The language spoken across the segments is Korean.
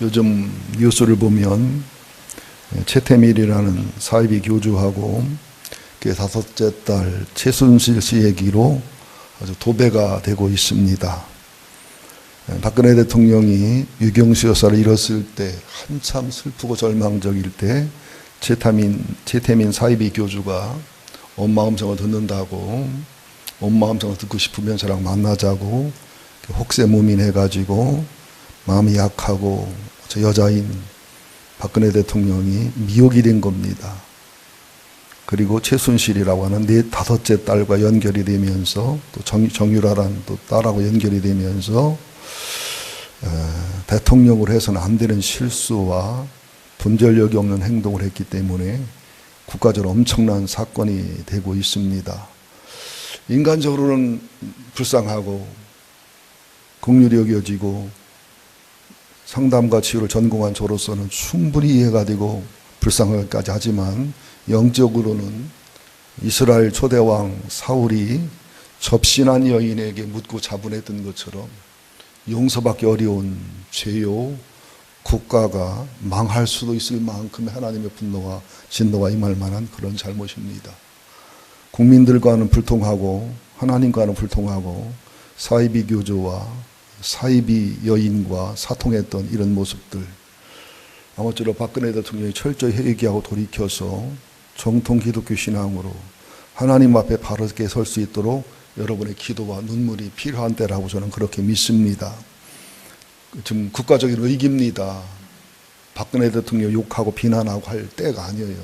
요즘 뉴스를 보면 최태밀이라는 사이비 교주하고 그 다섯째 딸 최순실 씨 얘기로 아주 도배가 되고 있습니다. 박근혜 대통령이 유경수 여사를 잃었을 때 한참 슬프고 절망적일 때 최태민 사이비 교주가 엄마 음성을 듣는다고, 엄마 음성을 듣고 싶으면 저랑 만나자고 혹세무민해가지고 마음이 약하고 저 여자인 박근혜 대통령이 미혹이 된 겁니다. 그리고 최순실이라고 하는 다섯째 딸과 연결이 되면서 또 정유라라는 또 딸하고 연결이 되면서 대통령으로 해서는 안 되는 실수와 분별력이 없는 행동을 했기 때문에 국가적으로 엄청난 사건이 되고 있습니다. 인간적으로는 불쌍하고 긍휼히 여겨지고 상담과 치유를 전공한 저로서는 충분히 이해가 되고 불쌍하기까지 하지만 영적으로는 이스라엘 초대왕 사울이 접신한 여인에게 묻고 자분했던 것처럼 용서받기 어려운 죄요, 국가가 망할 수도 있을 만큼의 하나님의 분노와 진노가 임할 만한 그런 잘못입니다. 국민들과는 불통하고 하나님과는 불통하고 사이비 교조와 사이비 여인과 사통했던 이런 모습들, 아무쪼록 박근혜 대통령이 철저히 회개하고 돌이켜서 정통 기독교 신앙으로 하나님 앞에 바르게 설 수 있도록 여러분의 기도와 눈물이 필요한 때라고 저는 그렇게 믿습니다. 지금 국가적인 위기입니다. 박근혜 대통령 욕하고 비난하고 할 때가 아니에요.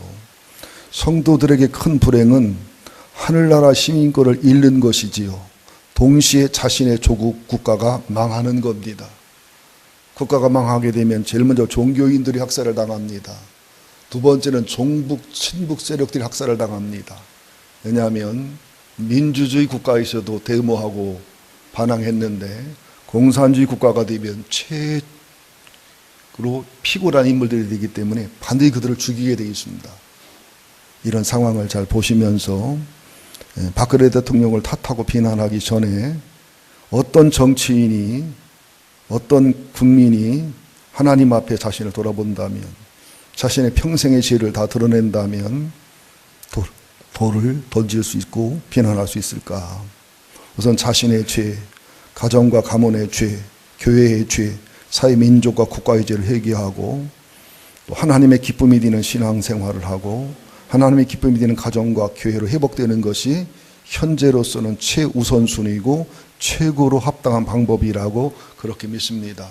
성도들에게 큰 불행은 하늘나라 시민권을 잃는 것이지요, 동시에 자신의 조국 국가가 망하는 겁니다. 국가가 망하게 되면 제일 먼저 종교인들이 학살을 당합니다. 두 번째는 종북, 친북 세력들이 학살을 당합니다. 왜냐하면 민주주의 국가에서도 데모하고 반항했는데 공산주의 국가가 되면 최고로 피고란 인물들이 되기 때문에 반드시 그들을 죽이게 되어 있습니다. 이런 상황을 잘 보시면서 박근혜 대통령을 탓하고 비난하기 전에 어떤 정치인이, 어떤 국민이 하나님 앞에 자신을 돌아본다면, 자신의 평생의 죄를 다 드러낸다면 돌을 던질 수 있고 비난할 수 있을까? 우선 자신의 죄, 가정과 가문의 죄, 교회의 죄, 사회 민족과 국가의 죄를 회개하고 또 하나님의 기쁨이 되는 신앙생활을 하고 하나님의 기쁨이 되는 가정과 교회로 회복되는 것이 현재로서는 최우선순위이고 최고로 합당한 방법이라고 그렇게 믿습니다.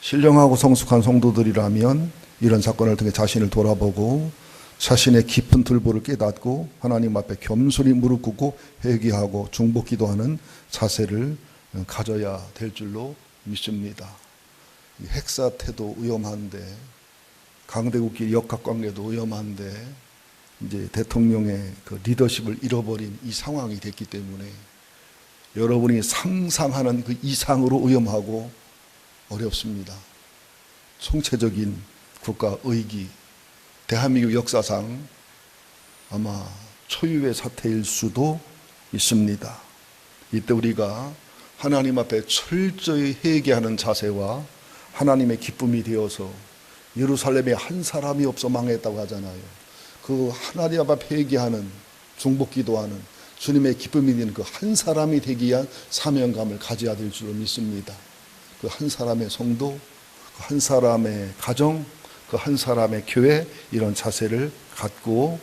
신령하고 성숙한 성도들이라면 이런 사건을 통해 자신을 돌아보고 자신의 깊은 들보를 깨닫고 하나님 앞에 겸손히 무릎 꿇고 회개하고 중보 기도하는 자세를 가져야 될 줄로 믿습니다. 핵사태도 위험한데, 강대국끼리 역학관계도 위험한데, 이제 대통령의 그 리더십을 잃어버린 이 상황이 됐기 때문에 여러분이 상상하는 그 이상으로 위험하고 어렵습니다. 총체적인 국가 위기, 대한민국 역사상 아마 초유의 사태일 수도 있습니다. 이때 우리가 하나님 앞에 철저히 회개하는 자세와 하나님의 기쁨이 되어서 예루살렘에 한 사람이 없어 망했다고 하잖아요. 그 하나님 앞에 회개하는, 중보기도하는 주님의 기쁨이 되는 그 한 사람이 되기 위한 사명감을 가져야 될 줄로 믿습니다. 그 한 사람의 성도, 그 한 사람의 가정, 그 한 사람의 교회, 이런 자세를 갖고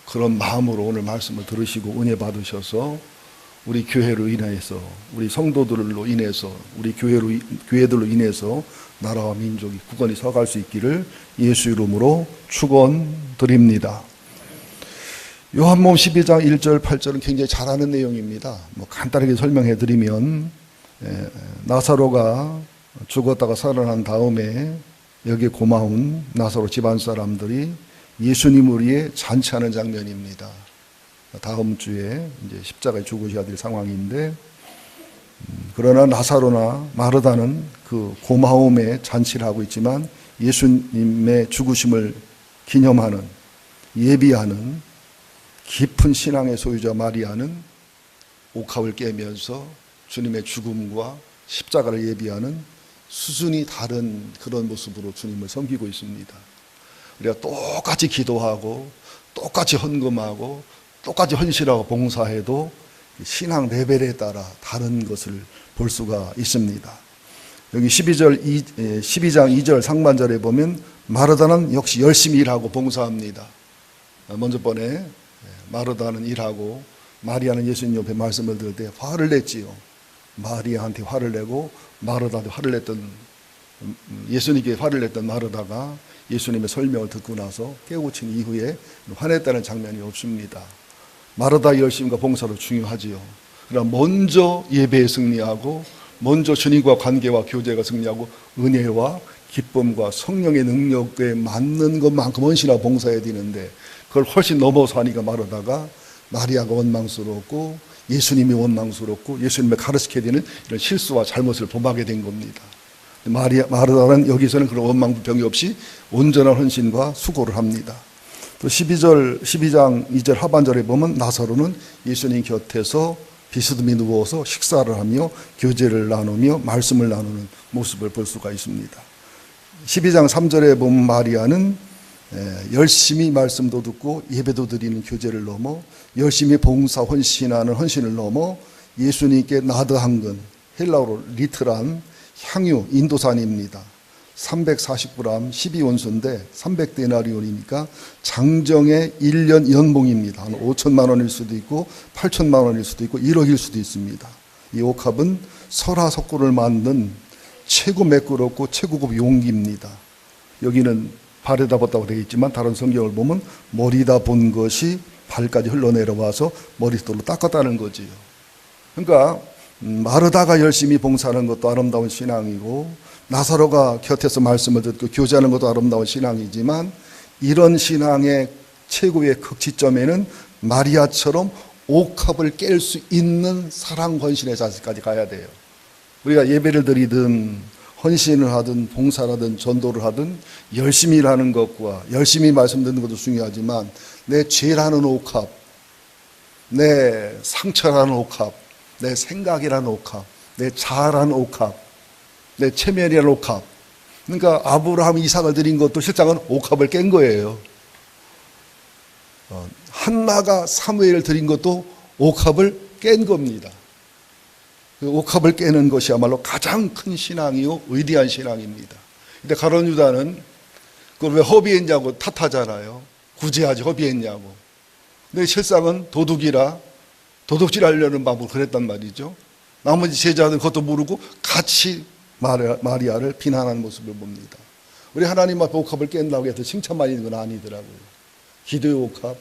그런 마음으로 오늘 말씀을 들으시고 은혜 받으셔서 우리 교회로 인해서, 우리 성도들로 인해서, 우리 교회들로 인해서 나라와 민족이 굳건히 서갈 수 있기를 예수 이름으로 축원드립니다. 요한복음 12장 1절 8절은 굉장히 잘 아는 내용입니다. 간단하게 설명해 드리면 나사로가 죽었다가 살아난 다음에 여기에 고마운 나사로 집안 사람들이 예수님을 위해 잔치하는 장면입니다. 다음 주에 이제 십자가에 죽으셔야 될 상황인데, 그러나 나사로나 마르다는 그 고마움에 잔치를 하고 있지만 예수님의 죽으심을 기념하는, 예비하는 깊은 신앙의 소유자 마리아는 옥합을 깨면서 주님의 죽음과 십자가를 예비하는 수준이 다른 그런 모습으로 주님을 섬기고 있습니다. 우리가 똑같이 기도하고 똑같이 헌금하고 똑같이 헌신하고 봉사해도 신앙 레벨에 따라 다른 것을 볼 수가 있습니다. 여기 12장 2절 상반절에 보면 마르다는 역시 열심히 일하고 봉사합니다. 먼저 번에 마르다는 일하고 마리아는 예수님 옆에 말씀을 들을 때 화를 냈지요. 마리아한테 화를 내고 마르다한테 화를 냈던, 예수님께 화를 냈던 마르다가 예수님의 설명을 듣고 나서 깨우친 이후에 화냈다는 장면이 없습니다. 마르다의 열심과 봉사도 중요하지요. 그러나 먼저 예배에 승리하고 먼저 주님과 관계와 교제가 승리하고 은혜와 기쁨과 성령의 능력에 맞는 것만큼 헌신하고 봉사해야 되는데 그걸 훨씬 넘어서 하니까 마르다가 마리아가 원망스럽고 예수님이 원망스럽고 예수님을 가르치게 되는 이런 실수와 잘못을 범하게 된 겁니다. 마르다는 여기서는 그런 원망부평이 없이 온전한 헌신과 수고를 합니다. 또 12장 2절 하반절에 보면 나사로는 예수님 곁에서 비스듬히 누워서 식사를 하며 교제를 나누며 말씀을 나누는 모습을 볼 수가 있습니다. 12장 3절에 보면 마리아는 열심히 말씀도 듣고 예배도 드리는 교제를 넘어 열심히 봉사 헌신하는 헌신을 넘어 예수님께 나드한 건 헬라어로 리트란 향유 인도산입니다. 340g 12온수인데 300데나리온이니까 장정의 1년 연봉입니다. 한 5천만 원일 수도 있고 8천만 원일 수도 있고 1억일 수도 있습니다. 이 옥합은 설화석고를 만든 최고 매끄럽고 최고급 용기입니다. 여기는 발에다 봤다고 되어 있지만 다른 성경을 보면 머리다 본 것이 발까지 흘러내려와서 머릿돌로 닦았다는 거지요. 그러니까 마르다가 열심히 봉사하는 것도 아름다운 신앙이고 나사로가 곁에서 말씀을 듣고 교제하는 것도 아름다운 신앙이지만 이런 신앙의 최고의 극치점에는 마리아처럼 옥합을 깰 수 있는 사랑 헌신의 자세까지 가야 돼요. 우리가 예배를 드리든 헌신을 하든 봉사를 하든 전도를 하든 열심히 일하는 것과 열심히 말씀 듣는 것도 중요하지만 내 죄라는 옥합, 내 상처라는 옥합, 내 생각이라는 옥합, 내 자아라는 옥합, 내 체면이라는 옥합. 그러니까 아브라함 이삭을 드린 것도 실상은 옥합을 깬 거예요. 한나가 사무엘을 드린 것도 옥합을 깬 겁니다. 그 옥합을 깨는 것이야말로 가장 큰 신앙이요 위대한 신앙입니다. 근데 가룟 유다는 그걸 왜 허비했냐고 탓하잖아요. 구제하지 허비했냐고. 근데 실상은 도둑이라 도둑질하려는 방법을 그랬단 말이죠. 나머지 제자들은 그것도 모르고 같이 마리아를 비난하는 모습을 봅니다. 우리 하나님 앞에 옥합을 깬다고 해서 칭찬만 있는 건 아니더라고요. 기도의 옥합,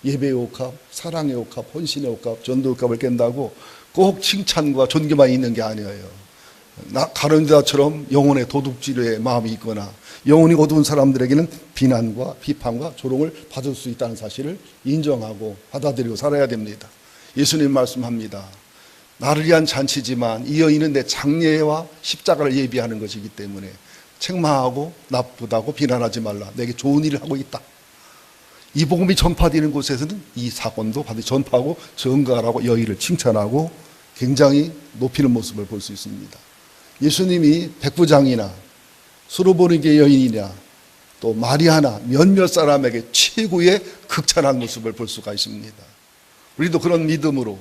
예배의 옥합, 사랑의 옥합, 헌신의 옥합, 전도의 옥합을 깬다고 꼭 칭찬과 존경만 있는 게 아니에요. 가룟 유다처럼 영혼의 도둑질의 마음이 있거나 영혼이 어두운 사람들에게는 비난과 비판과 조롱을 받을 수 있다는 사실을 인정하고 받아들이고 살아야 됩니다. 예수님 말씀합니다. 나를 위한 잔치지만 이 여인은 내 장례와 십자가를 예비하는 것이기 때문에 책망하고 나쁘다고 비난하지 말라. 내게 좋은 일을 하고 있다. 이 복음이 전파되는 곳에서는 이 사건도 반드시 전파하고 전가하라고 여인을 칭찬하고 굉장히 높이는 모습을 볼 수 있습니다. 예수님이 백부장이나 수로보니게 여인이나 또 마리아나 몇몇 사람에게 최고의 극찬한 모습을 볼 수가 있습니다. 우리도 그런 믿음으로,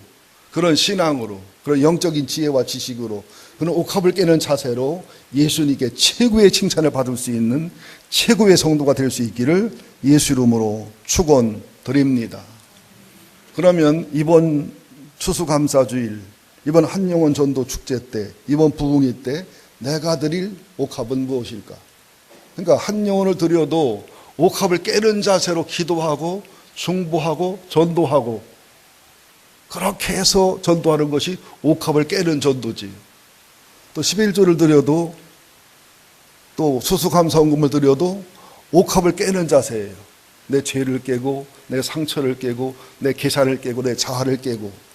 그런 신앙으로, 그런 영적인 지혜와 지식으로, 그런 옥합을 깨는 자세로 예수님께 최고의 칭찬을 받을 수 있는 최고의 성도가 될 수 있기를 예수 이름으로 축원드립니다. 그러면 이번 추수감사주일, 이번 한영원 전도 축제 때, 이번 부흥회 때 내가 드릴 옥합은 무엇일까? 그러니까 한 영혼을 드려도 옥합을 깨는 자세로 기도하고 중보하고 전도하고 그렇게 해서 전도하는 것이 옥합을 깨는 전도지. 또 11조를 드려도 또 수수감사헌금을 드려도 옥합을 깨는 자세예요. 내 죄를 깨고 내 상처를 깨고 내 계산을 깨고 내 자아를 깨고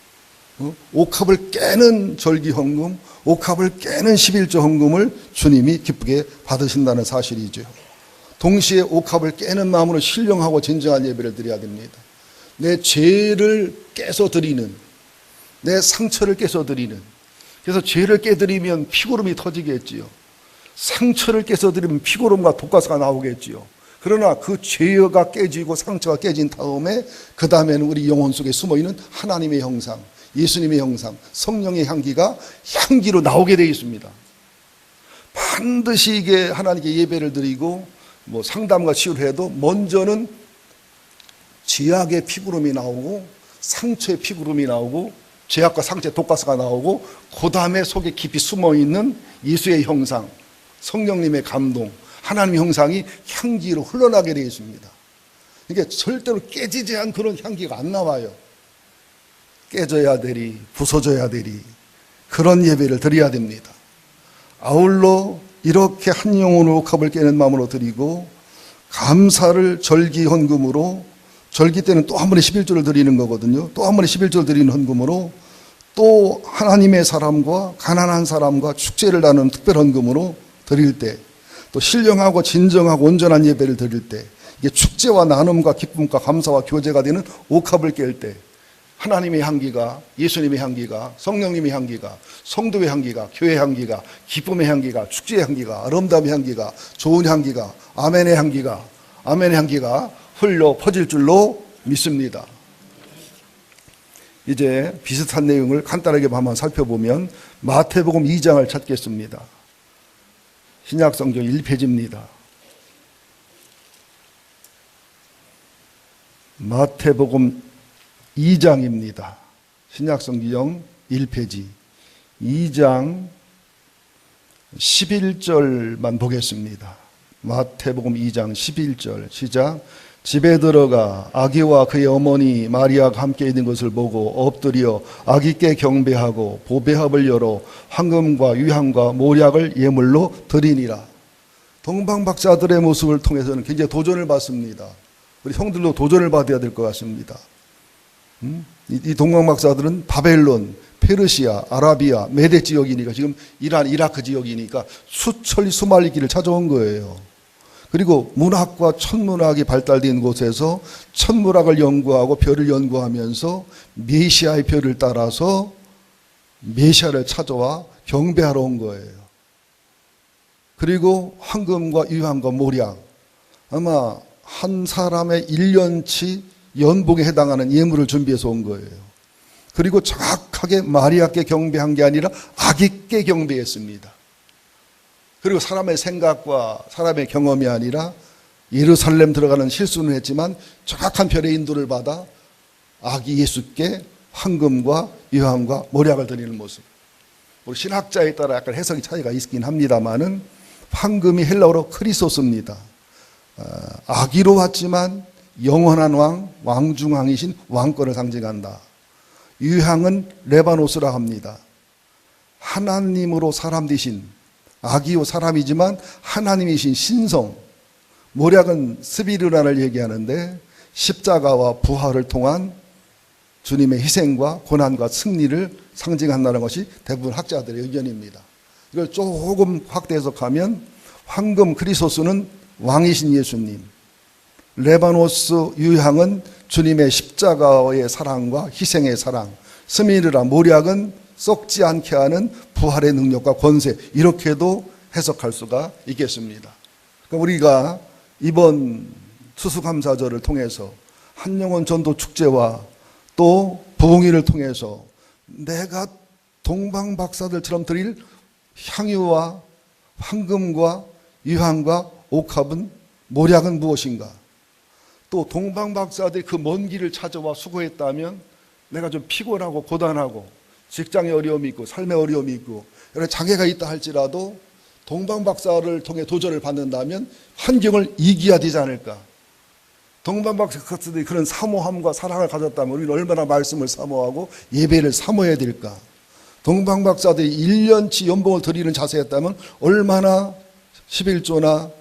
옥합을 깨는 절기헌금, 옥합을 깨는 11조 헌금을 주님이 기쁘게 받으신다는 사실이죠. 동시에 옥합을 깨는 마음으로 신령하고 진정한 예배를 드려야 됩니다. 내 죄를 깨서 드리는, 내 상처를 깨서 드리는. 그래서 죄를 깨드리면 피고름이 터지겠지요. 상처를 깨서드리면 피고름과 독가스가 나오겠지요. 그러나 그 죄가 깨지고 상처가 깨진 다음에 그 다음에는 우리 영혼 속에 숨어있는 하나님의 형상, 예수님의 형상, 성령의 향기가 향기로 나오게 되어 있습니다. 반드시 이게 하나님께 예배를 드리고 뭐 상담과 치유를 해도 먼저는 죄악의 피구름이 나오고 상처의 피구름이 나오고 죄악과 상처의 독가스가 나오고 그 다음에 속에 깊이 숨어있는 예수의 형상, 성령님의 감동, 하나님의 형상이 향기로 흘러나게 되어 있습니다. 이게 절대로 깨지지 않은 그런 향기가 안 나와요. 깨져야 되리, 부서져야 되리, 그런 예배를 드려야 됩니다. 아울러 이렇게 한 영혼으로 옥합을 깨는 마음으로 드리고 감사를 절기 헌금으로, 절기 때는 또 한 번에 11조를 드리는 거거든요. 또 한 번에 11조를 드리는 헌금으로, 또 하나님의 사람과 가난한 사람과 축제를 나누는 특별 헌금으로 드릴 때, 또 신령하고 진정하고 온전한 예배를 드릴 때, 이게 축제와 나눔과 기쁨과 감사와 교제가 되는 옥합을 깰 때 하나님의 향기가, 예수님의 향기가, 성령님의 향기가, 성도의 향기가, 교회의 향기가, 기쁨의 향기가, 축제의 향기가, 아름다움의 향기가, 좋은 향기가, 아멘의 향기가 흘러 퍼질 줄로 믿습니다. 이제 비슷한 내용을 간단하게 한번 살펴보면 마태복음 2장을 찾겠습니다. 신약성경 1페이지입니다. 마태복음 2장입니다. 신약성경 1페이지 2장 11절만 보겠습니다. 마태복음 2장 11절 시작. 집에 들어가 아기와 그의 어머니 마리아가 함께 있는 것을 보고 엎드려 아기께 경배하고 보배합을 열어 황금과 유향과 모략을 예물로 드리니라. 동방박사들의 모습을 통해서는 굉장히 도전을 받습니다. 우리 형들도 도전을 받아야 될 것 같습니다. 이 동방박사들은 바벨론, 페르시아, 아라비아, 메대 지역이니까, 지금 이란, 이라크 지역이니까 수천리 수만리 길을 찾아온 거예요. 그리고 문학과 천문학이 발달된 곳에서 천문학을 연구하고 별을 연구하면서 메시아의 별을 따라서 메시아를 찾아와 경배하러 온 거예요. 그리고 황금과 유향과 모략, 아마 한 사람의 1년치 연봉에 해당하는 예물을 준비해서 온 거예요. 그리고 정확하게 마리아께 경배한 게 아니라 아기께 경배했습니다. 그리고 사람의 생각과 사람의 경험이 아니라 예루살렘 들어가는 실수는 했지만 정확한 별의 인도를 받아 아기 예수께 황금과 유향과 모략을 드리는 모습. 우리 신학자에 따라 약간 해석이 차이가 있긴 합니다만은 황금이 헬라어로 크리소스입니다. 아기로 왔지만 영원한 왕, 왕중왕이신 왕권을 상징한다. 유향은 레바노스라 합니다. 하나님으로 사람 되신, 아기요 사람이지만 하나님이신 신성. 모략은 스비르라를 얘기하는데 십자가와 부활을 통한 주님의 희생과 고난과 승리를 상징한다는 것이 대부분 학자들의 의견입니다. 이걸 조금 확대 해석하면 황금 크리소스는 왕이신 예수님, 레바노스 유향은 주님의 십자가의 사랑과 희생의 사랑, 스미르라 모략은 썩지 않게 하는 부활의 능력과 권세, 이렇게도 해석할 수가 있겠습니다. 그러니까 우리가 이번 추수감사절을 통해서 한영원 전도 축제와 또 부흥회를 통해서 내가 동방박사들처럼 드릴 향유와 황금과 유향과 옥합은 모략은 무엇인가? 또 동방박사들이 그 먼 길을 찾아와 수고했다면 내가 좀 피곤하고 고단하고 직장에 어려움이 있고 삶에 어려움이 있고 여러 장애가 있다 할지라도 동방박사를 통해 도전을 받는다면 환경을 이겨야 되지 않을까? 동방박사들이 그런 사모함과 사랑을 가졌다면 우리는 얼마나 말씀을 사모하고 예배를 사모해야 될까? 동방박사들이 1년치 연봉을 드리는 자세였다면 얼마나 11조나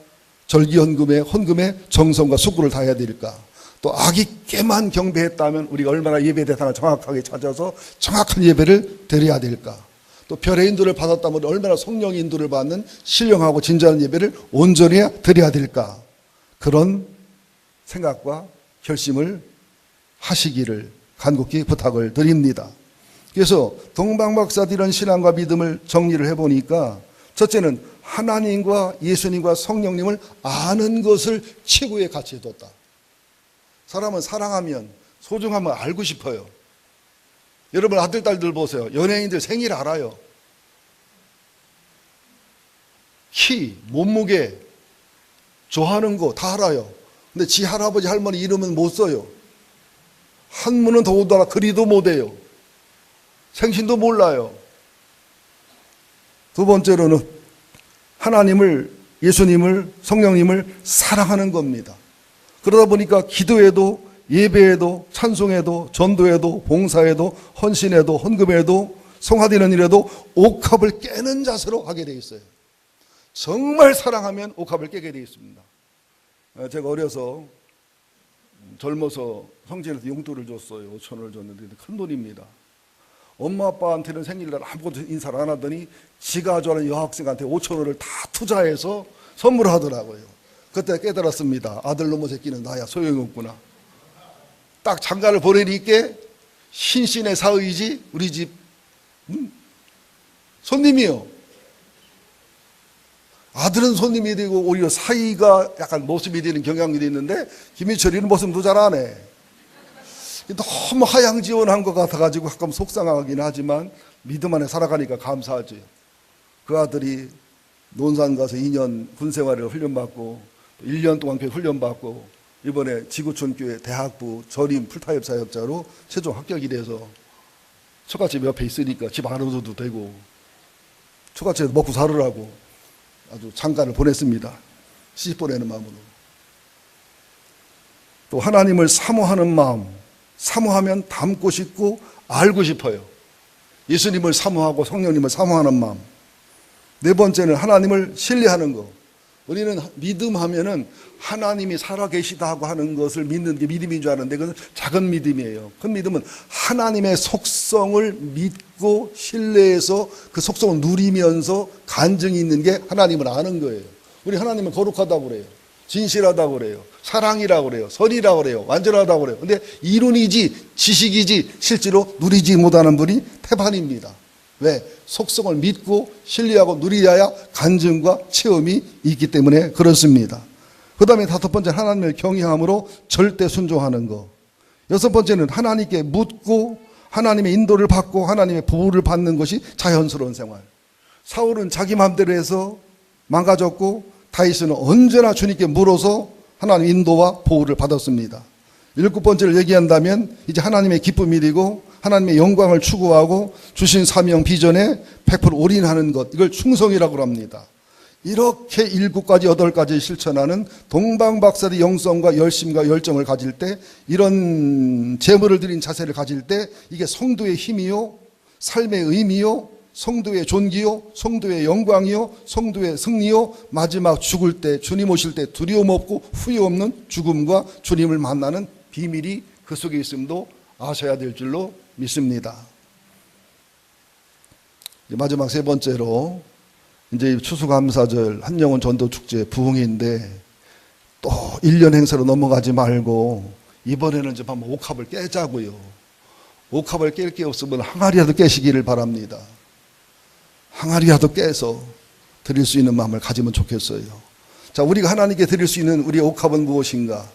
절기헌금에 정성과 수고를 다해야 될까? 또 아기께만 경배했다면 우리가 얼마나 예배 대상을 정확하게 찾아서 정확한 예배를 드려야 될까? 또 별의 인도를 받았다면 얼마나 성령의 인도를 받는 신령하고 진정한 예배를 온전히 드려야 될까? 그런 생각과 결심을 하시기를 간곡히 부탁을 드립니다. 그래서 동방박사들은 신앙과 믿음을 정리를 해보니까 첫째는 하나님과 예수님과 성령님을 아는 것을 최고의 가치에 뒀다. 사람은 사랑하면, 소중하면 알고 싶어요. 여러분 아들, 딸들 보세요. 연예인들 생일 알아요. 키, 몸무게, 좋아하는 거 다 알아요. 근데 지 할아버지, 할머니 이름은 못 써요. 한문은 더더라 그리도 못해요. 생신도 몰라요. 두 번째로는 하나님을, 예수님을, 성령님을 사랑하는 겁니다. 그러다 보니까 기도에도, 예배에도, 찬송에도, 전도에도, 봉사에도, 헌신에도, 헌금에도, 성화되는 일에도 옥합을 깨는 자세로 하게 되어 있어요. 정말 사랑하면 옥합을 깨게 되어 있습니다. 제가 어려서, 젊어서 성진에서 용돈을 줬어요. 5,000원을 줬는데 큰 돈입니다. 엄마 아빠한테는 생일날 아무것도 인사를 안 하더니 지가 좋아하는 여학생한테 5,000원을 다 투자해서 선물하더라고요. 그때 깨달았습니다. 아들 놈의 새끼는 나야, 소용이 없구나. 딱 장가를 보내니까 신신의 사위지 우리 집 손님이요. 아들은 손님이 되고 오히려 사위가 약간 모습이 되는 경향이 있는데 김희철이는 모습도 잘 안 해. 너무 하향지원한 것 같아가지고 가끔 속상하긴 하지만 믿음 안에 살아가니까 감사하지. 그 아들이 논산 가서 2년 군생활을 훈련받고 1년 동안 교회 훈련받고 이번에 지구촌교회 대학부 전임 풀타입 사역자로 최종 합격이 돼서 처갓집 옆에 있으니까 집 안 얻어도 되고 처갓집에서 먹고 살으라고 아주 장가를 보냈습니다. 시집 보내는 마음으로. 또 하나님을 사모하는 마음, 사모하면 닮고 싶고 알고 싶어요. 예수님을 사모하고 성령님을 사모하는 마음. 네 번째는 하나님을 신뢰하는 것. 우리는 믿음하면은 하나님이 살아계시다고 하는 것을 믿는 게 믿음인 줄 아는데 그건 작은 믿음이에요. 그 믿음은 하나님의 속성을 믿고 신뢰해서 그 속성을 누리면서 간증이 있는 게 하나님을 아는 거예요. 우리 하나님은 거룩하다고 그래요. 진실하다고 그래요. 사랑이라고 그래요. 선이라고 그래요. 완전하다고 그래요. 근데 이론이지 지식이지 실제로 누리지 못하는 분이 태반입니다. 왜? 속성을 믿고 신뢰하고 누리어야 간증과 체험이 있기 때문에 그렇습니다. 그 다음에 다섯 번째 하나님을 경외함으로 절대 순종하는 것. 여섯 번째는 하나님께 묻고 하나님의 인도를 받고 하나님의 보호를 받는 것이 자연스러운 생활. 사울은 자기 마음대로 해서 망가졌고 다윗은 언제나 주님께 물어서 하나님 인도와 보호를 받았습니다. 일곱 번째를 얘기한다면 이제 하나님의 기쁨이 되고 하나님의 영광을 추구하고 주신 사명 비전에 100% 올인하는 것, 이걸 충성이라고 합니다. 이렇게 7가지 8가지 실천하는 동방박사의 영성과 열심과 열정을 가질 때, 이런 제물을 드린 자세를 가질 때 이게 성도의 힘이요, 삶의 의미요, 성도의 존귀요, 성도의 영광이요, 성도의 승리요, 마지막 죽을 때 주님 오실 때 두려움 없고 후회 없는 죽음과 주님을 만나는 비밀이 그 속에 있음도 아셔야 될 줄로 믿습니다. 마지막 세 번째로 이제 추수감사절 한영원 전도축제 부흥인데 또 1년 행사로 넘어가지 말고 이번에는 좀 한번 옥합을 깨자고요. 옥합을 깰 게 없으면 항아리라도 깨시기를 바랍니다. 항아리라도 깨서 드릴 수 있는 마음을 가지면 좋겠어요. 자, 우리가 하나님께 드릴 수 있는 우리의 옥합은 무엇인가?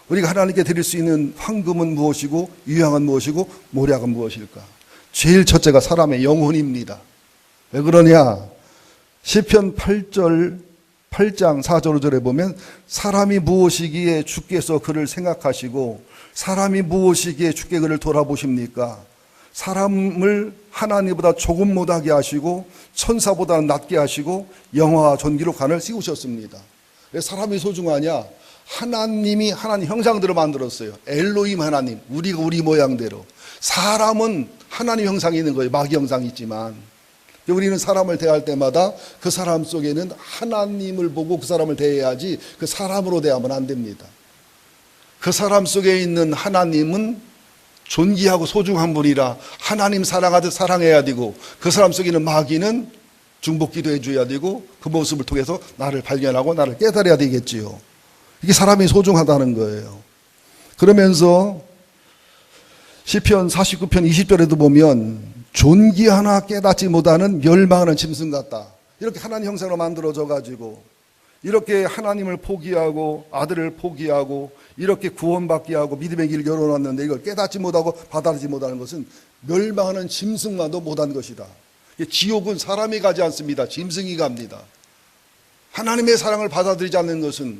우리가 하나님께 드릴 수 있는 황금은 무엇이고 유향은 무엇이고 모략은 무엇일까? 제일 첫째가 사람의 영혼입니다. 왜 그러냐? 시편 8장 4절 5절에 보면 사람이 무엇이기에 주께서 그를 생각하시고 사람이 무엇이기에 주께 그를 돌아보십니까? 사람을 하나님보다 조금 못하게 하시고 천사보다 낮게 하시고 영화와 존귀로 간을 씌우셨습니다. 왜 사람이 소중하냐? 하나님이 하나님 형상대로 만들었어요. 엘로힘 하나님, 우리가 우리 모양대로. 사람은 하나님 형상이 있는 거예요. 마귀 형상이 있지만 우리는 사람을 대할 때마다 그 사람 속에는 하나님을 보고 그 사람을 대해야지 그 사람으로 대하면 안 됩니다. 그 사람 속에 있는 하나님은 존귀하고 소중한 분이라 하나님 사랑하듯 사랑해야 되고, 그 사람 속에 있는 마귀는 중복기도 해줘야 되고 그 모습을 통해서 나를 발견하고 나를 깨달아야 되겠지요. 이게 사람이 소중하다는 거예요. 그러면서 시편 49편 20절에도 보면 존귀하나 깨닫지 못하는 멸망하는 짐승 같다. 이렇게 하나님 형상으로 만들어져 가지고 이렇게 하나님을 포기하고 아들을 포기하고 이렇게 구원받게 하고 믿음의 길을 열어놨는데 이걸 깨닫지 못하고 받아들이지 못하는 것은 멸망하는 짐승만도 못한 것이다. 지옥은 사람이 가지 않습니다. 짐승이 갑니다. 하나님의 사랑을 받아들이지 않는 것은,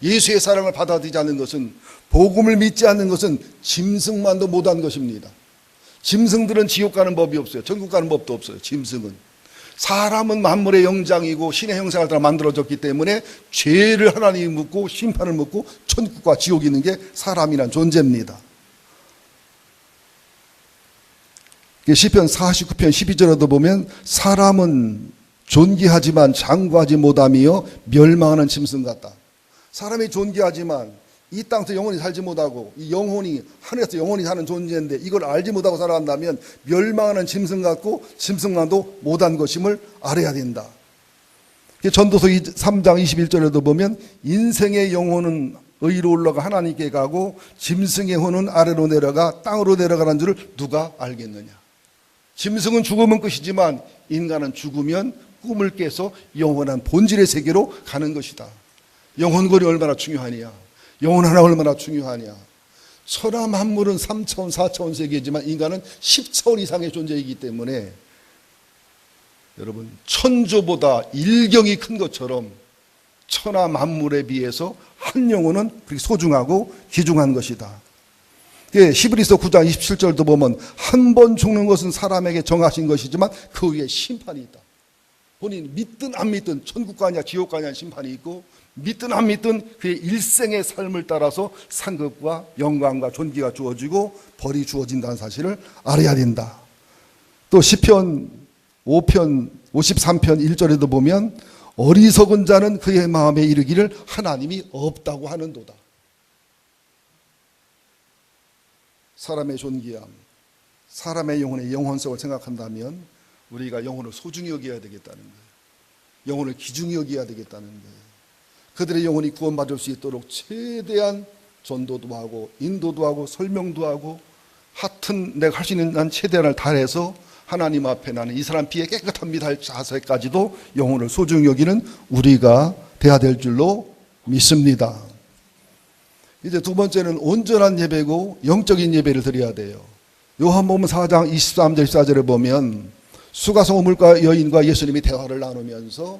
예수의 사랑을 받아들이지 않는 것은, 복음을 믿지 않는 것은 짐승만도 못한 것입니다. 짐승들은 지옥 가는 법이 없어요. 천국 가는 법도 없어요. 짐승은. 사람은 만물의 영장이고 신의 형상을 따라 만들어졌기 때문에 죄를 하나님이 묻고 심판을 묻고 천국과 지옥이 있는 게 사람이란 존재입니다. 시편 49편 12절에도 보면 사람은 존귀하지만 장구하지 못하며 멸망하는 짐승 같다. 사람이 존귀하지만 이 땅에서 영원히 살지 못하고 이 영혼이 하늘에서 영원히 사는 존재인데 이걸 알지 못하고 살아간다면 멸망하는 짐승 같고 짐승만도 못한 것임을 알아야 된다. 전도서 3장 21절에도 보면 인생의 영혼은 의로 올라가 하나님께 가고 짐승의 혼은 아래로 내려가 땅으로 내려가는 줄을 누가 알겠느냐. 짐승은 죽으면 끝이지만 인간은 죽으면 꿈을 깨서 영원한 본질의 세계로 가는 것이다. 영혼권이 얼마나 중요하냐. 영혼 하나 얼마나 중요하냐. 천하 만물은 3차원 4차원 세계이지만 인간은 10차원 이상의 존재이기 때문에 여러분 천조보다 일경이 큰 것처럼 천하 만물에 비해서 한 영혼은 그렇게 소중하고 귀중한 것이다. 히브리서 9장 27절도 보면 한 번 죽는 것은 사람에게 정하신 것이지만 그 위에 심판이 있다. 본인이 믿든 안 믿든 천국 가냐 지옥 가냐 심판이 있고 믿든 안 믿든 그의 일생의 삶을 따라서 상급과 영광과 존귀가 주어지고 벌이 주어진다는 사실을 알아야 된다. 또 시편 5편 53편 1절에도 보면 어리석은 자는 그의 마음에 이르기를 하나님이 없다고 하는도다. 사람의 존귀함, 사람의 영혼의 영혼성을 생각한다면 우리가 영혼을 소중히 여겨야 되겠다는 거예요. 영혼을 귀중히 여겨야 되겠다는 거예요. 그들의 영혼이 구원받을 수 있도록 최대한 전도도 하고 인도도 하고 설명도 하고 하여튼 내가 할 수 있는 한 최대한을 다해서 하나님 앞에 나는 이 사람 피에 깨끗합니다 할 자세까지도 영혼을 소중히 여기는 우리가 돼야 될 줄로 믿습니다. 이제 두 번째는 온전한 예배고 영적인 예배를 드려야 돼요. 요한복음 4장 23절 14절에 보면 수가성 우물가 여인과 예수님이 대화를 나누면서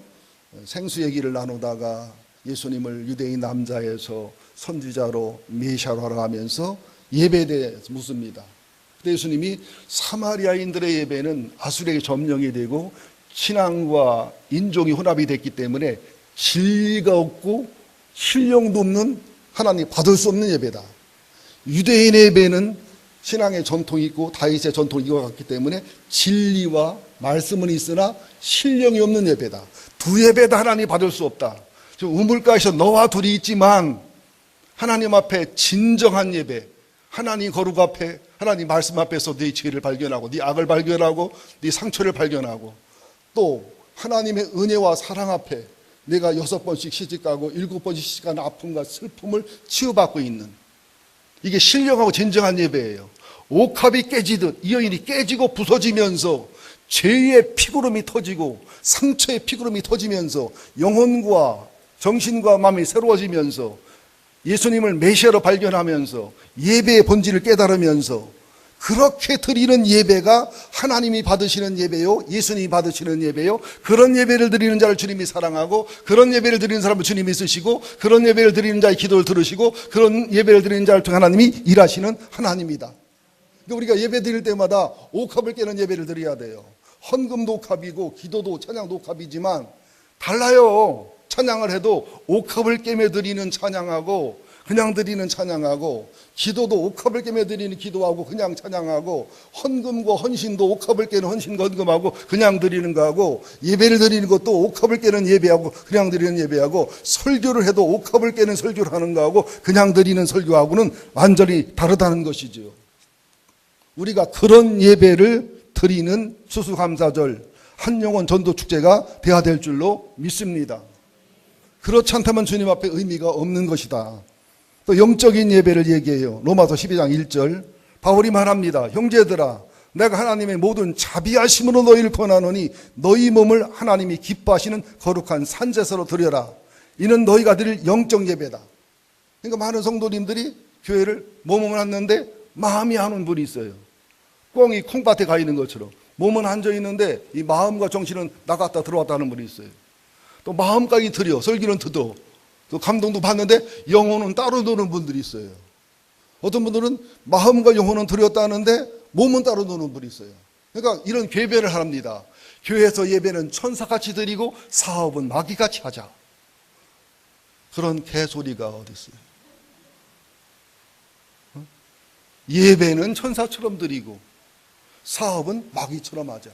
생수 얘기를 나누다가 예수님을 유대인 남자에서 선지자로 메시아로 하러 가면서 예배에 대해서 묻습니다. 그때 예수님이 사마리아인들의 예배는 아수르에게 점령이 되고 신앙과 인종이 혼합이 됐기 때문에 진리가 없고 신령도 없는 하나님 받을 수 없는 예배다. 유대인의 예배는 신앙의 전통이 있고 다윗의 전통이 이와 같기 때문에 진리와 말씀은 있으나 신령이 없는 예배다. 두 예배 다 하나님 받을 수 없다. 우물가에서 너와 둘이 있지만 하나님 앞에 진정한 예배, 하나님 거룩 앞에 하나님 말씀 앞에서 네 죄를 발견하고 네 악을 발견하고 네 상처를 발견하고 또 하나님의 은혜와 사랑 앞에 내가 6번씩 시집가고 7번씩 시집가는 아픔과 슬픔을 치유받고 있는 이게 신령하고 진정한 예배예요. 옥합이 깨지듯 이 여인이 깨지고 부서지면서 죄의 피구름이 터지고 상처의 피구름이 터지면서 영혼과 정신과 마음이 새로워지면서 예수님을 메시아로 발견하면서 예배의 본질을 깨달으면서 그렇게 드리는 예배가 하나님이 받으시는 예배요, 예수님이 받으시는 예배요. 그런 예배를 드리는 자를 주님이 사랑하고 그런 예배를 드리는 사람을 주님이 쓰시고 그런 예배를 드리는 자의 기도를 들으시고 그런 예배를 드리는 자를 통해 하나님이 일하시는 하나님이다. 그러니까 우리가 예배 드릴 때마다 옥합을 깨는 예배를 드려야 돼요. 헌금도 옥합이고 기도도 찬양도 옥합이지만 달라요. 찬양을 해도 옥합을 깨며 드리는 찬양하고 그냥 드리는 찬양하고 기도도 옥합을 깨며 드리는 기도하고 그냥 찬양하고 헌금과 헌신도 옥합을 깨는 헌신과 헌금하고 그냥 드리는 거하고 예배를 드리는 것도 옥합을 깨는 예배하고 그냥 드리는 예배하고 설교를 해도 옥합을 깨는 설교를 하는 거하고 그냥 드리는 설교하고는 완전히 다르다는 것이죠. 우리가 그런 예배를 드리는 추수감사절 한영원 전도축제가 돼야 될 줄로 믿습니다. 그렇지 않다면 주님 앞에 의미가 없는 것이다. 또 영적인 예배를 얘기해요. 로마서 12장 1절 바울이 말합니다. 형제들아 내가 하나님의 모든 자비하심으로 너희를 권하노니 너희 몸을 하나님이 기뻐하시는 거룩한 산제사로 드려라. 이는 너희가 드릴 영적 예배다. 그러니까 많은 성도님들이 교회를 몸은 왔는데 마음이 안 온 분이 있어요. 꽁이 콩밭에 가 있는 것처럼 몸은 앉아 있는데 이 마음과 정신은 나갔다 들어왔다 하는 분이 있어요. 또 마음까지 드려 설교는 듣어 또 감동도 받는데 영혼은 따로 노는 분들이 있어요. 어떤 분들은 마음과 영혼은 드렸다는데 몸은 따로 노는 분이 있어요. 그러니까 이런 괴변을 합니다. 교회에서 예배는 천사같이 드리고 사업은 마귀같이 하자. 그런 개소리가 어디 있어요? 예배는 천사처럼 드리고 사업은 마귀처럼 하자.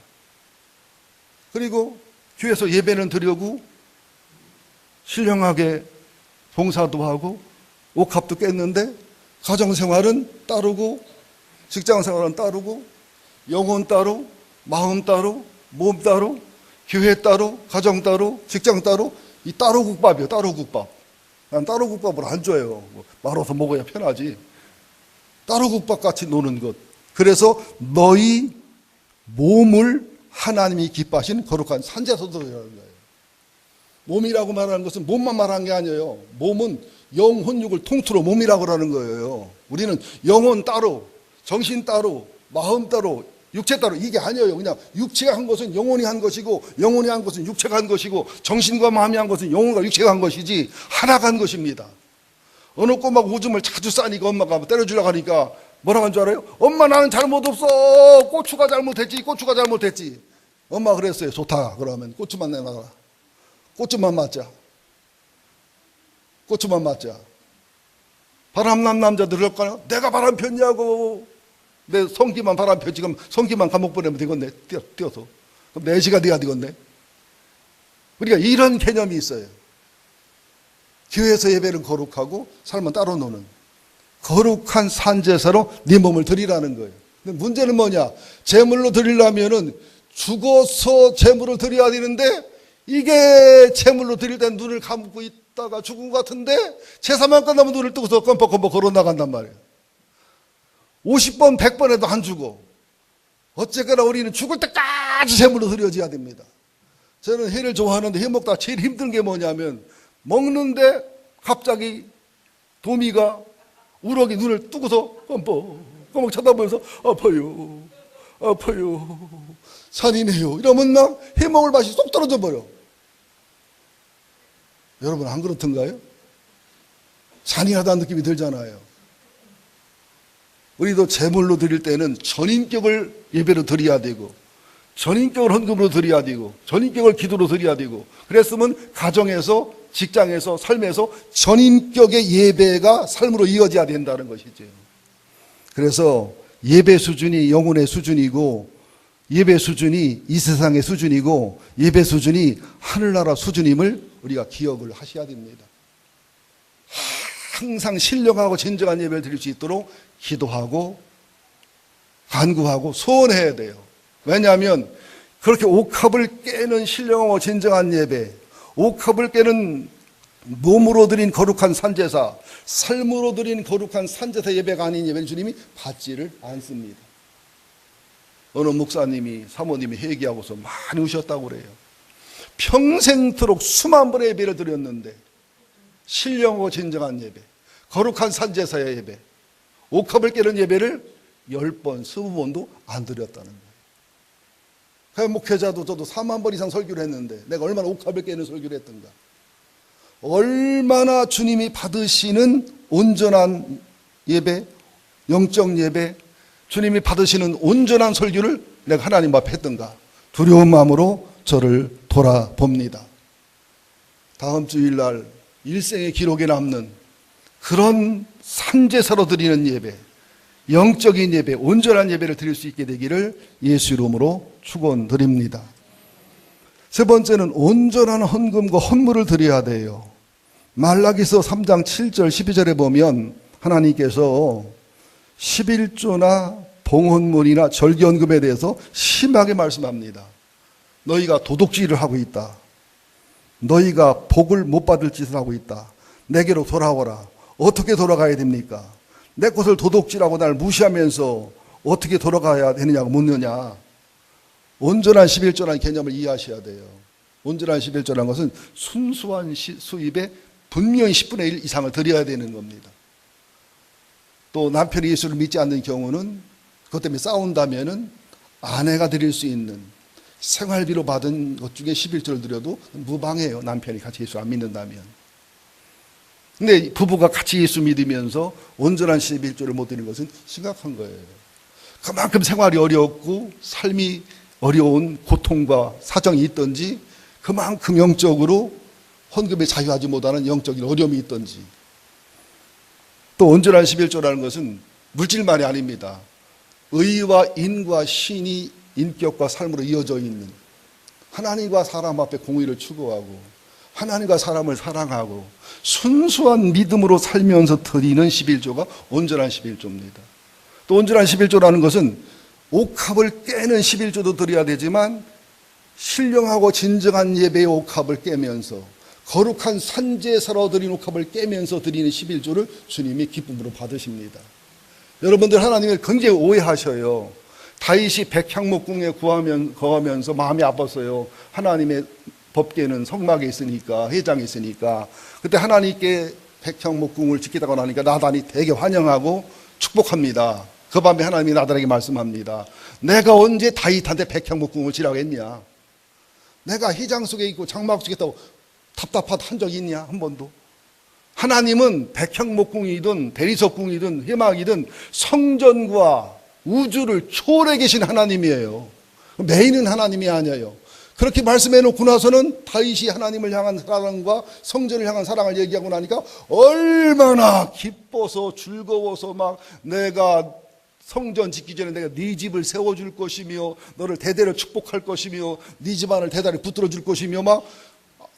그리고 교회에서 예배는 드리고 신령하게 봉사도 하고 옥합도 깼는데 가정생활은 따르고 직장생활은 따르고 영혼 따로 마음 따로 몸 따로 교회 따로 가정 따로 직장 따로 이 따로 국밥이에요. 따로 국밥. 난 따로 국밥을 안 줘요. 말아서 먹어야 편하지. 따로 국밥 같이 노는 것. 그래서 너희 몸을 하나님이 기뻐하신 거룩한 산제사도라는 거예요. 몸이라고 말하는 것은 몸만 말하는 게 아니에요. 몸은 영혼 육을 통틀어 몸이라고 하는 거예요. 우리는 영혼 따로 정신 따로 마음 따로 육체 따로 이게 아니에요. 그냥 육체가 한 것은 영혼이 한 것이고 영혼이 한 것은 육체가 한 것이고 정신과 마음이 한 것은 영혼과 육체가 한 것이지 하나가 한 것입니다. 어느 꼬마가 오줌을 자주 싸니까 엄마가 때려주려고 하니까 뭐라고 한 줄 알아요? 엄마 나는 잘못 없어. 고추가 잘못했지. 고추가 잘못했지. 엄마가 그랬어요. 좋다. 그러면 고추만 내놔라. 고추만 맞자. 고추만 맞자. 바람난 남자들 그럴까요? 내가 바람 폈냐고. 내 성기만 바람 폈지. 그럼 성기만 감옥 보내면 되겠네. 뛰어서. 그럼 4시가 돼야 되겠네. 우리가 이런 개념이 있어요. 교회에서 예배는 거룩하고 삶은 따로 노는 거룩한 산제사로 네 몸을 드리라는 거예요. 근데 문제는 뭐냐? 제물로 드리려면은 죽어서 제물을 드려야 되는데 이게 제물로 드릴 때 눈을 감고 있다가 죽은 것 같은데 제사만 끝나면 눈을 뜨고서 껌뻑껌뻑 걸어 나간단 말이에요. 50번 100번 해도 안 죽어. 어쨌거나 우리는 죽을 때까지 제물로 드려져야 됩니다. 저는 회를 좋아하는데 회 먹다가 제일 힘든 게 뭐냐면 먹는데 갑자기 도미가 우럭이 눈을 뜨고서 껌뻑 쳐다보면서 아파요 산이네요 이러면 막 회 먹을 맛이 쏙 떨어져 버려. 여러분 안 그렇던가요? 잔인하다는 느낌이 들잖아요. 우리도 제물로 드릴 때는 전인격을 예배로 드려야 되고 전인격을 헌금으로 드려야 되고 전인격을 기도로 드려야 되고 그랬으면 가정에서 직장에서 삶에서 전인격의 예배가 삶으로 이어져야 된다는 것이죠. 그래서 예배 수준이 영혼의 수준이고 예배 수준이 이 세상의 수준이고 예배 수준이 하늘나라 수준임을 우리가 기억을 하셔야 됩니다. 항상 신령하고 진정한 예배를 드릴 수 있도록 기도하고 간구하고 소원해야 돼요. 왜냐하면 그렇게 옥합을 깨는 신령하고 진정한 예배, 옥합을 깨는 몸으로 드린 거룩한 산제사, 삶으로 드린 거룩한 산제사 예배가 아닌 예배는 주님이 받지를 않습니다. 어느 목사님이 사모님이 회개하고서 많이 우셨다고 그래요. 평생토록 수만 번의 예배를 드렸는데 신령하고 진정한 예배, 거룩한 산제사의 예배, 옥합을 깨는 예배를 10번, 20번도 안 드렸다는 거예요. 그 목회자도 저도 4만 번 이상 설교를 했는데 내가 얼마나 옥합을 깨는 설교를 했던가. 얼마나 주님이 받으시는 온전한 예배, 영적 예배, 주님이 받으시는 온전한 설교를 내가 하나님 앞에 했던가. 두려운 마음으로 저를 돌아봅니다. 다음 주일날 일생의 기록에 남는 그런 산제사로 드리는 예배, 영적인 예배, 온전한 예배를 드릴 수 있게 되기를 예수 이름으로 축원드립니다. 세 번째는 온전한 헌금과 헌물을 드려야 돼요. 말라기서 3장 7절 12절에 보면 하나님께서 11조나 봉헌물이나 절기헌금에 대해서 심하게 말씀합니다. 너희가 도둑질을 하고 있다. 너희가 복을 못 받을 짓을 하고 있다. 내게로 돌아오라. 어떻게 돌아가야 됩니까? 내 것을 도둑질하고 날 무시하면서 어떻게 돌아가야 되느냐고 묻느냐. 온전한 11조라는 개념을 이해하셔야 돼요. 온전한 11조라는 것은 순수한 수입에 분명히 10분의 1 이상을 드려야 되는 겁니다. 또 남편이 예수를 믿지 않는 경우는 그것 때문에 싸운다면은 아내가 드릴 수 있는 생활비로 받은 것 중에 11조를 드려도 무방해요. 남편이 같이 예수 안 믿는다면. 근데 부부가 같이 예수 믿으면서 온전한 11조를 못 드리는 것은 심각한 거예요. 그만큼 생활이 어렵고 삶이 어려운 고통과 사정이 있든지 그만큼 영적으로 헌금에 자유하지 못하는 영적인 어려움이 있든지. 또 온전한 11조라는 것은 물질만이 아닙니다. 의와 인과 신이 인격과 삶으로 이어져 있는, 하나님과 사람 앞에 공의를 추구하고 하나님과 사람을 사랑하고 순수한 믿음으로 살면서 드리는 11조가 온전한 11조입니다. 또 온전한 11조라는 것은 옥합을 깨는 11조도 드려야 되지만 신령하고 진정한 예배의 옥합을 깨면서 거룩한 산제사로 드린 옥합을 깨면서 드리는 11조를 주님이 기쁨으로 받으십니다. 여러분들 하나님을 굉장히 오해하셔요. 다윗이 백향목궁에 거하면서 마음이 아팠어요. 하나님의 법궤는 성막에 있으니까, 회장에 있으니까. 그때 하나님께 백향목궁을 지키다가 나니까 나단이 되게 환영하고 축복합니다. 그 밤에 하나님이 나단에게 말씀합니다. 내가 언제 다윗한테 백향목궁을 지라고 했냐? 내가 회장 속에 있고 장막 속에 있다고 답답한 적이 있냐? 한 번도. 하나님은 백향목궁이든 대리석궁이든 회막이든 성전과 우주를 초월해 계신 하나님이에요. 메인은 하나님이 아니에요. 그렇게 말씀해 놓고 나서는 다윗이 하나님을 향한 사랑과 성전을 향한 사랑을 얘기하고 나니까 얼마나 기뻐서 즐거워서 막 내가 성전 짓기 전에 내가 네 집을 세워줄 것이며 너를 대대로 축복할 것이며 네 집안을 대대로 붙들어 줄 것이며 막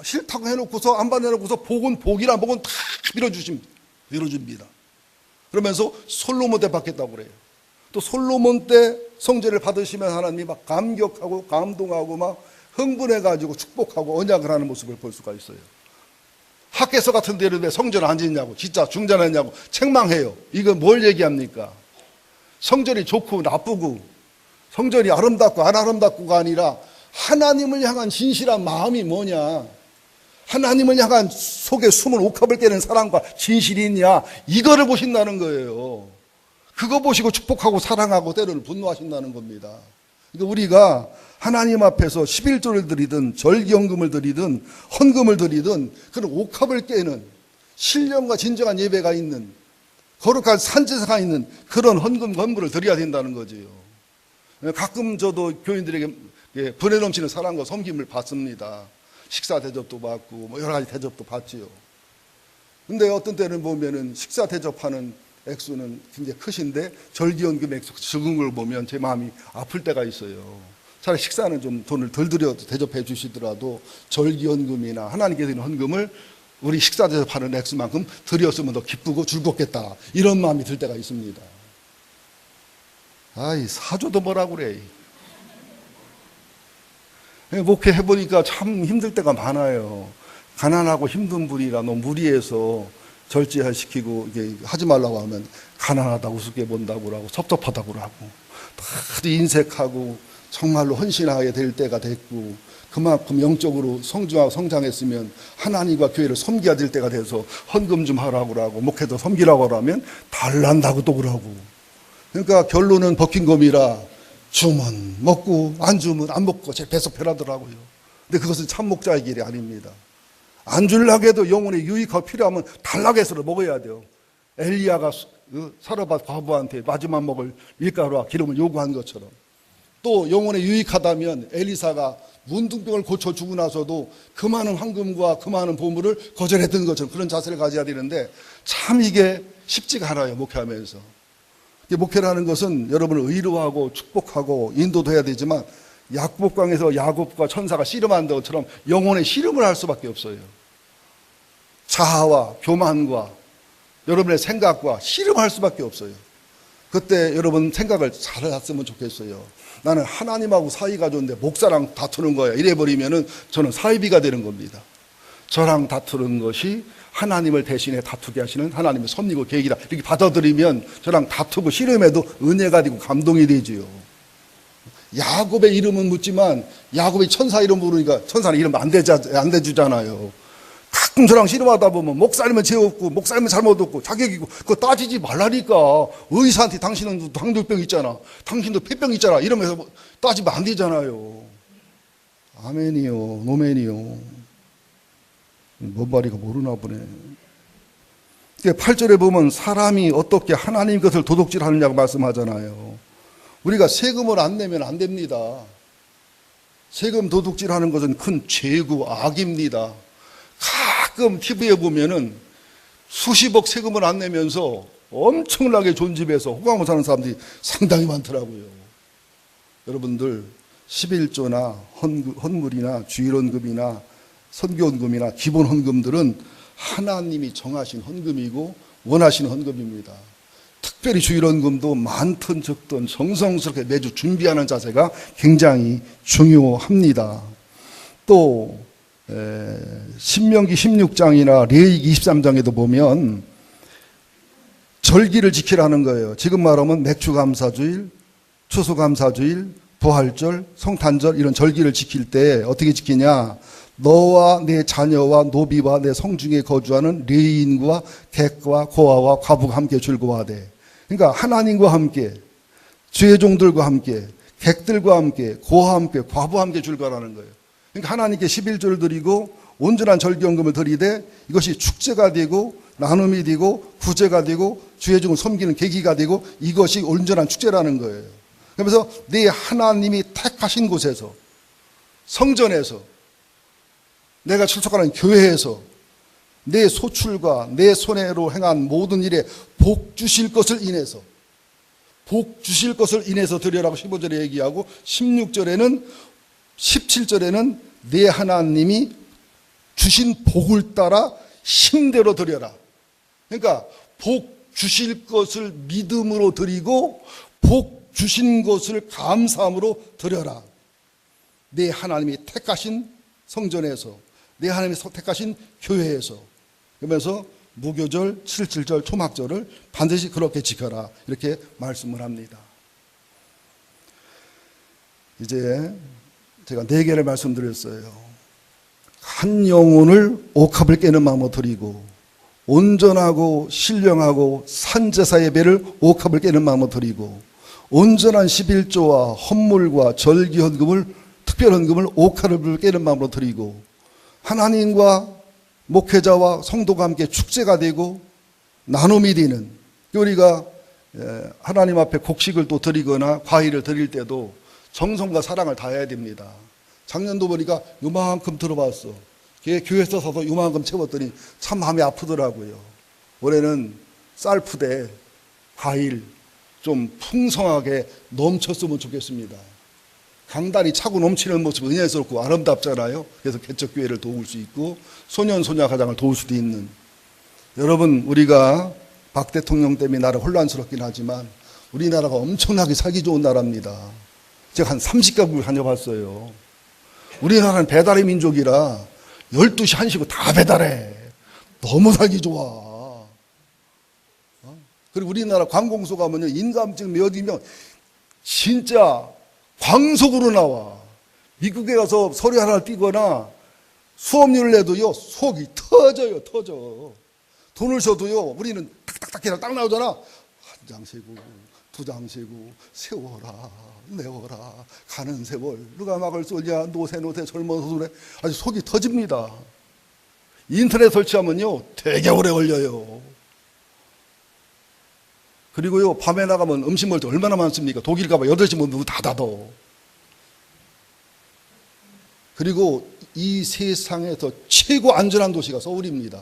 싫다고 해놓고서 안 받아놓고서 복은 복이라 복은 다 밀어줍니다. 그러면서 솔로몬 때 받겠다고 그래요. 또 솔로몬 때 성전을 받으시면 하나님이 막 감격하고 감동하고 막 흥분해가지고 축복하고 언약을 하는 모습을 볼 수가 있어요. 학개서 같은 데를 왜 성전을 안 짓냐고, 진짜 중단했냐고 책망해요. 이거 뭘 얘기합니까? 성전이 좋고 나쁘고 성전이 아름답고 안 아름답고가 아니라 하나님을 향한 진실한 마음이 뭐냐, 하나님을 향한 속에 숨은 옥합을 깨는 사랑과 진실이 있냐, 이거를 보신다는 거예요. 그거 보시고 축복하고 사랑하고 때로는 분노하신다는 겁니다. 그러니까 우리가 하나님 앞에서 11조를 드리든 절기연금을 드리든 헌금을 드리든 그런 옥합을 깨는 신령과 진정한 예배가 있는 거룩한 산제사가 있는 그런 헌금 건물을 드려야 된다는 거지요. 가끔 저도 교인들에게 분에 넘치는 사랑과 섬김을 받습니다. 식사 대접도 받고 뭐 여러 가지 대접도 받지요. 근데 어떤 때는 보면은 식사 대접하는 액수는 굉장히 크신데 절기연금 액수 적은 걸 보면 제 마음이 아플 때가 있어요. 차라리 식사는 좀 돈을 덜 들여도 대접해 주시더라도 절기연금이나 하나님께 드리는 헌금을 우리 식사 대접하는 액수만큼 드렸으면 더 기쁘고 즐겁겠다, 이런 마음이 들 때가 있습니다. 아이 사조도 뭐라 그래. 목회해보니까 참 힘들 때가 많아요. 가난하고 힘든 분이라 너무 무리해서 절제시키고 이게 하지 말라고 하면 가난하다고 우습게 본다고 하고 섭섭하다고 하고 다들 인색하고 정말로 헌신하게 될 때가 됐고 그만큼 영적으로 성장하고 성장했으면 하나님과 교회를 섬겨야 될 때가 돼서 헌금 좀 하라고 하고 목회도 섬기라고 하면 달란다고 또 그러고. 그러니까 결론은 버킹검이라 주면 먹고 안 주면 안 먹고 제 배속 편하더라고요. 근데 그것은 참 목자의 길이 아닙니다. 안 주려고 해도 영혼의 유익하고 필요하면 달라고 해서 먹어야 돼요. 엘리야가 사르밧 과부한테 마지막 먹을 밀가루와 기름을 요구한 것처럼, 또 영혼에 유익하다면 엘리사가 문둥병을 고쳐 주고 나서도 그 많은 황금과 그 많은 보물을 거절했던 것처럼 그런 자세를 가져야 되는데 참 이게 쉽지가 않아요. 목회하면서. 목회라는 것은 여러분을 의로하고 축복하고 인도도 해야 되지만 야곱강에서 야곱과 천사가 씨름한 것처럼 영혼의 씨름을 할 수밖에 없어요. 자아와 교만과 여러분의 생각과 씨름할 수밖에 없어요. 그때 여러분 생각을 잘 했으면 좋겠어요. 나는 하나님하고 사이가 좋은데 목사랑 다투는 거야, 이래버리면은 저는 사이비가 되는 겁니다. 저랑 다투는 것이 하나님을 대신에 다투게 하시는 하나님의 섭리고 계획이다. 이렇게 받아들이면 저랑 다투고 씨름해도 은혜가 되고 감동이 되지요. 야곱의 이름은 묻지만 야곱이 천사 이름 부르니까 천사는 이름 안 대주잖아요. 가끔 저랑 씨름하다 보면 목살면 죄 없고 목살면 잘못 없고 자격이고 그거 따지지 말라니까. 의사한테 당신은 당뇨병 있잖아. 당신도 폐병 있잖아. 이러면서 따지면 안 되잖아요. 아멘이요. 노멘이요. 뭔 말이가 모르나 보네. 8절에 보면 사람이 어떻게 하나님 것을 도둑질하느냐고 말씀하잖아요. 우리가 세금을 안 내면 안 됩니다. 세금 도둑질하는 것은 큰 죄고 악입니다. 가끔 TV에 보면은 수십억 세금을 안 내면서 엄청나게 존집해서 호강을 사는 사람들이 상당히 많더라고요. 여러분들 11조나 헌물이나 주일헌금이나 선교헌금이나 기본헌금들은 하나님이 정하신 헌금이고 원하시는 헌금입니다. 특별히 주일헌금도 많든 적든 정성스럽게 매주 준비하는 자세가 굉장히 중요합니다. 또 신명기 16장이나 레위기 23장에도 보면 절기를 지키라는 거예요. 지금 말하면 맥주감사주일, 추수감사주일, 부활절, 성탄절 이런 절기를 지킬 때 어떻게 지키냐? 너와 내 자녀와 노비와 내 성중에 거주하는 레위인과 객과 고아와 과부가 함께 즐거워하되. 그러니까 하나님과 함께, 주의 종들과 함께, 객들과 함께, 고아와 함께, 과부와 함께 즐거워하는 거예요. 그러니까 하나님께 11조를 드리고 온전한 절기헌금을 드리되 이것이 축제가 되고 나눔이 되고 구제가 되고 주의 종을 섬기는 계기가 되고 이것이 온전한 축제라는 거예요. 그러면서 내 하나님이 택하신 곳에서, 성전에서, 내가 출석하는 교회에서 내 소출과 내 손으로 행한 모든 일에 복 주실 것을 인해서, 복 주실 것을 인해서 드려라고 15절에 얘기하고 16절에는 17절에는 내 하나님이 주신 복을 따라 힘대로 드려라. 그러니까 복 주실 것을 믿음으로 드리고 복 주신 것을 감사함으로 드려라. 내 하나님이 택하신 성전에서, 내 하나님이 택하신 교회에서. 그러면서 무교절, 77절, 초막절을 반드시 그렇게 지켜라. 이렇게 말씀을 합니다. 이제 제가 4개를 말씀드렸어요. 한 영혼을 옥합을 깨는 마음으로 드리고, 온전하고 신령하고 산제사 예배를 옥합을 깨는 마음으로 드리고, 온전한 11조와 헌물과 절기헌금을, 특별헌금을 옥합을 깨는 마음으로 드리고, 하나님과 목회자와 성도가 함께 축제가 되고 나눔이 되는, 우리가 하나님 앞에 곡식을 또 드리거나 과일을 드릴 때도 정성과 사랑을 다해야 됩니다. 작년도 보니까 요만큼 들어봤어. 교회에서 사서 요만큼 채웠더니 참 마음이 아프더라고요. 올해는 쌀푸대 과일 좀 풍성하게 넘쳤으면 좋겠습니다. 강단이 차고 넘치는 모습 은혜스럽고 아름답잖아요. 그래서 개척교회를 도울 수 있고 소년 소녀 가장을 도울 수도 있는. 여러분, 우리가 박 대통령 때문에 나라 혼란스럽긴 하지만 우리나라가 엄청나게 살기 좋은 나라입니다. 제가 한 30개국을 다녀봤어요. 우리나라는 배달의 민족이라 12시 1시고 다 배달해. 너무 살기 좋아. 그리고 우리나라 관공서 가면요, 인감증 몇이면 진짜 광속으로 나와. 미국에 가서 서류 하나 띄거나 수업료를 내도요, 속이 터져요, 터져. 돈을 줘도요, 우리는 탁탁탁 해라 딱 나오잖아. 한 장 세고, 두 장 세고, 세워라, 내워라, 가는 세월, 누가 막을 쏘냐, 노세, 젊어서 그래. 아주 속이 터집니다. 인터넷 설치하면요, 되게 오래 걸려요. 그리고요, 밤에 나가면 음식 먹을 때 얼마나 많습니까? 독일 가봐 8시 면 문 다 닫아. 그리고 이 세상에서 최고 안전한 도시가 서울입니다.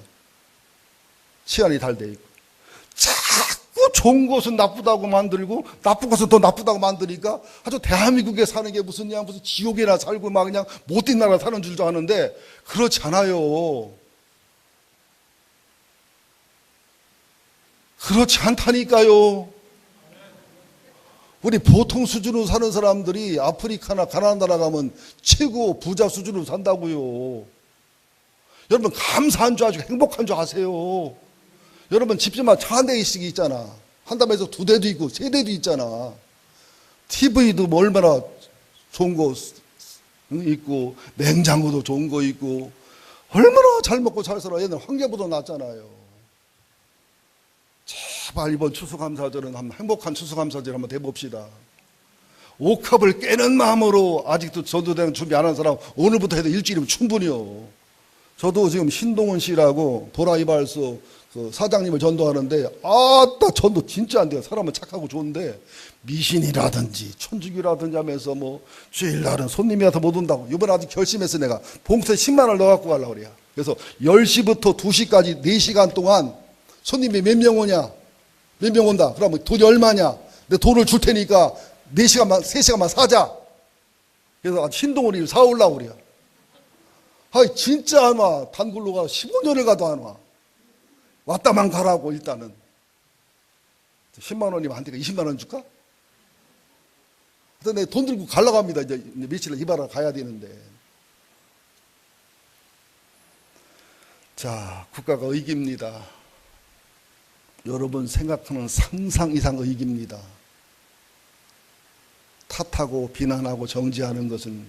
치안이 잘 돼 있고. 자꾸 좋은 곳은 나쁘다고 만들고 나쁜 곳은 더 나쁘다고 만드니까 아주 대한민국에 사는 게 무슨 지옥에나 살고 막 그냥 못된 나라 사는 줄도 아는데 그렇지 않아요. 그렇지 않다니까요. 우리 보통 수준으로 사는 사람들이 아프리카나 가나다 나라 가면 최고 부자 수준으로 산다고요. 여러분 감사한 줄 아시고 행복한 줄 아세요. 여러분 집집마다 차 한 대씩 있잖아. 한 담에서 2대도 있고 3대도 있잖아. TV도 뭐 얼마나 좋은 거 있고 냉장고도 좋은 거 있고 얼마나 잘 먹고 잘 살아. 옛날 황제보다 낫잖아요. 제발 이번 추수감사절은 한번 행복한 추수감사절 한번 해봅시다. 옥합을 깨는 마음으로 아직도 전도대는 준비 안 한 사람 오늘부터 해도 일주일이면 충분히요. 저도 지금 신동원 씨라고 도라이발소 그 사장님을 전도하는데 아따 전도 진짜 안 돼요. 사람은 착하고 좋은데 미신이라든지 천주교라든지 하면서 뭐 주일날은 손님이 와서 못 온다고. 이번에 아직 결심해서 내가 봉투에 10만 원을 넣어갖고 가려고 그래요. 그래서 10시부터 2시까지 4시간 동안 손님이 몇 명 오냐, 몇 명 온다. 그러면 돈이 얼마냐, 내 돈을 줄 테니까 4시간만 3시간만 사자. 그래서 신동원이를 사오려고 그래요. 아이 진짜 안 와. 단골로 가 15년을 가도 안 와. 왔다만 가라고. 일단은 10만 원이면 안 되니까 20만 원 줄까? 그래서 내가 돈 들고 가려고 합니다. 이제 며칠 이발하러 가야 되는데. 자, 국가가 의기입니다. 여러분 생각하는 상상 이상 의기입니다. 탓하고 비난하고 정죄하는 것은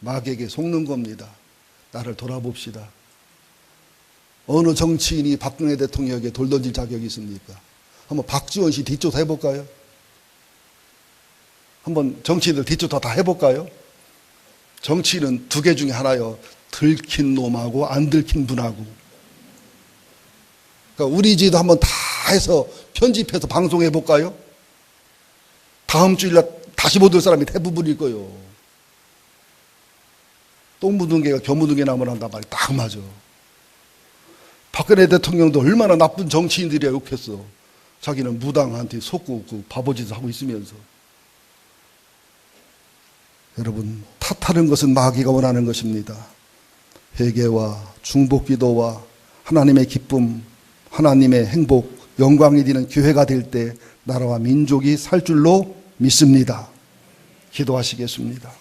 마귀에게 속는 겁니다. 나를 돌아봅시다. 어느 정치인이 박근혜 대통령에게 돌 던질 자격이 있습니까? 한번 박지원 씨 뒷조사 해볼까요? 한번 정치인들 뒷조사 다 해볼까요? 정치인은 2개 중에 하나요. 들킨 놈하고 안 들킨 분하고. 그러니까 우리 집도 한번 다 해서 편집해서 방송해볼까요? 다음 주일날 다시 못 올 사람이 대부분일 거예요. 똥 묻은 개가 겨 묻은 개 나무를 한단 말이 딱 맞아. 박근혜 대통령도 얼마나 나쁜 정치인들이야 욕했어. 자기는 무당한테 속고 그 바보짓을 하고 있으면서. 여러분 탓하는 것은 마귀가 원하는 것입니다. 회개와 중보기도와 하나님의 기쁨, 하나님의 행복, 영광이 되는 교회가 될 때 나라와 민족이 살 줄로 믿습니다. 기도하시겠습니다.